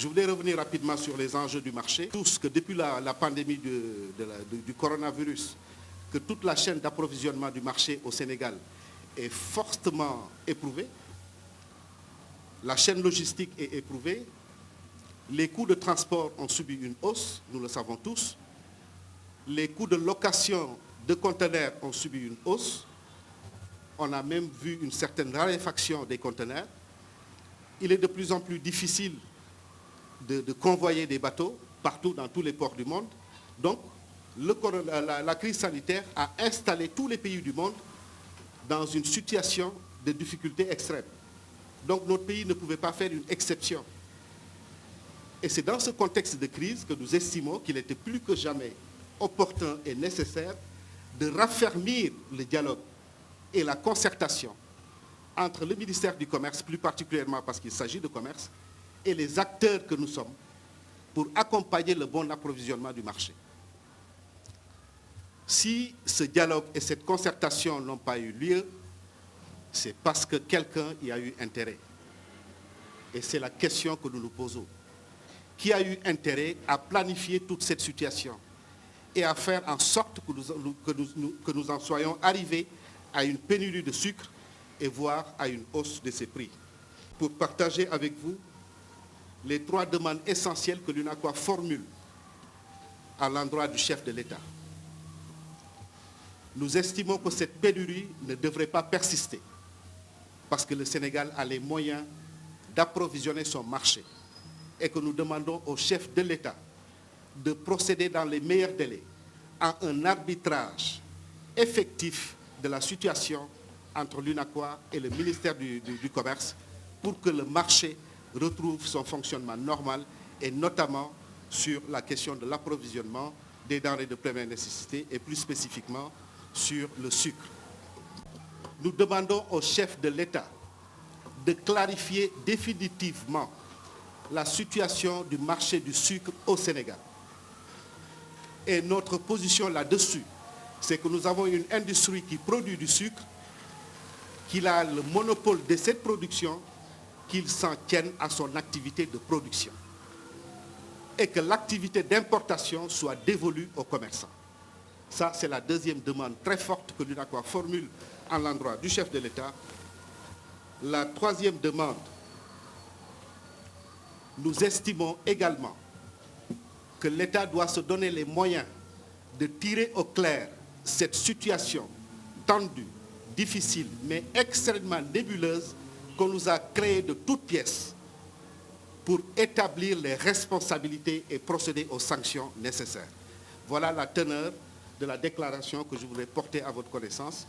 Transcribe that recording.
Je voulais revenir rapidement sur les enjeux du marché. Tous que depuis la pandémie du coronavirus, que toute la chaîne d'approvisionnement du marché au Sénégal est fortement éprouvée. La chaîne logistique est éprouvée. Les coûts de transport ont subi une hausse, nous le savons tous. Les coûts de location de conteneurs ont subi une hausse. On a même vu une certaine raréfaction des conteneurs. Il est de plus en plus difficile de convoyer des bateaux partout dans tous les ports du monde. Donc, la crise sanitaire a installé tous les pays du monde dans une situation de difficulté extrême. Donc, notre pays ne pouvait pas faire une exception. Et c'est dans ce contexte de crise que nous estimons qu'il était plus que jamais opportun et nécessaire de raffermir le dialogue et la concertation entre le ministère du Commerce, plus particulièrement parce qu'il s'agit de commerce, et les acteurs que nous sommes pour accompagner le bon approvisionnement du marché. Si ce dialogue et cette concertation n'ont pas eu lieu, c'est parce que quelqu'un y a eu intérêt. Et c'est la question que nous nous posons. Qui a eu intérêt à planifier toute cette situation et à faire en sorte que nous en soyons arrivés à une pénurie de sucre et voire à une hausse de ses prix. Pour partager avec vous les 3 demandes essentielles que l'UNACOIS formule à l'endroit du chef de l'État. Nous estimons que cette pénurie ne devrait pas persister parce que le Sénégal a les moyens d'approvisionner son marché et que nous demandons au chef de l'État de procéder dans les meilleurs délais à un arbitrage effectif de la situation entre l'UNACOIS et le ministère du Commerce pour que le marché retrouve son fonctionnement normal et notamment sur la question de l'approvisionnement des denrées de première nécessité et plus spécifiquement sur le sucre. Nous demandons au chef de l'État de clarifier définitivement la situation du marché du sucre au Sénégal. Et notre position là-dessus, c'est que nous avons une industrie qui produit du sucre, qu'il a le monopole de cette production, qu'il s'en tienne à son activité de production et que l'activité d'importation soit dévolue aux commerçants. Ça, c'est la deuxième demande très forte que l'UNACOIS formule à l'endroit du chef de l'État. La troisième demande, nous estimons également que l'État doit se donner les moyens de tirer au clair cette situation tendue, difficile, mais extrêmement nébuleuse qu'on nous a créée de toutes pièces pour établir les responsabilités et procéder aux sanctions nécessaires. Voilà la teneur de la déclaration que je voudrais porter à votre connaissance.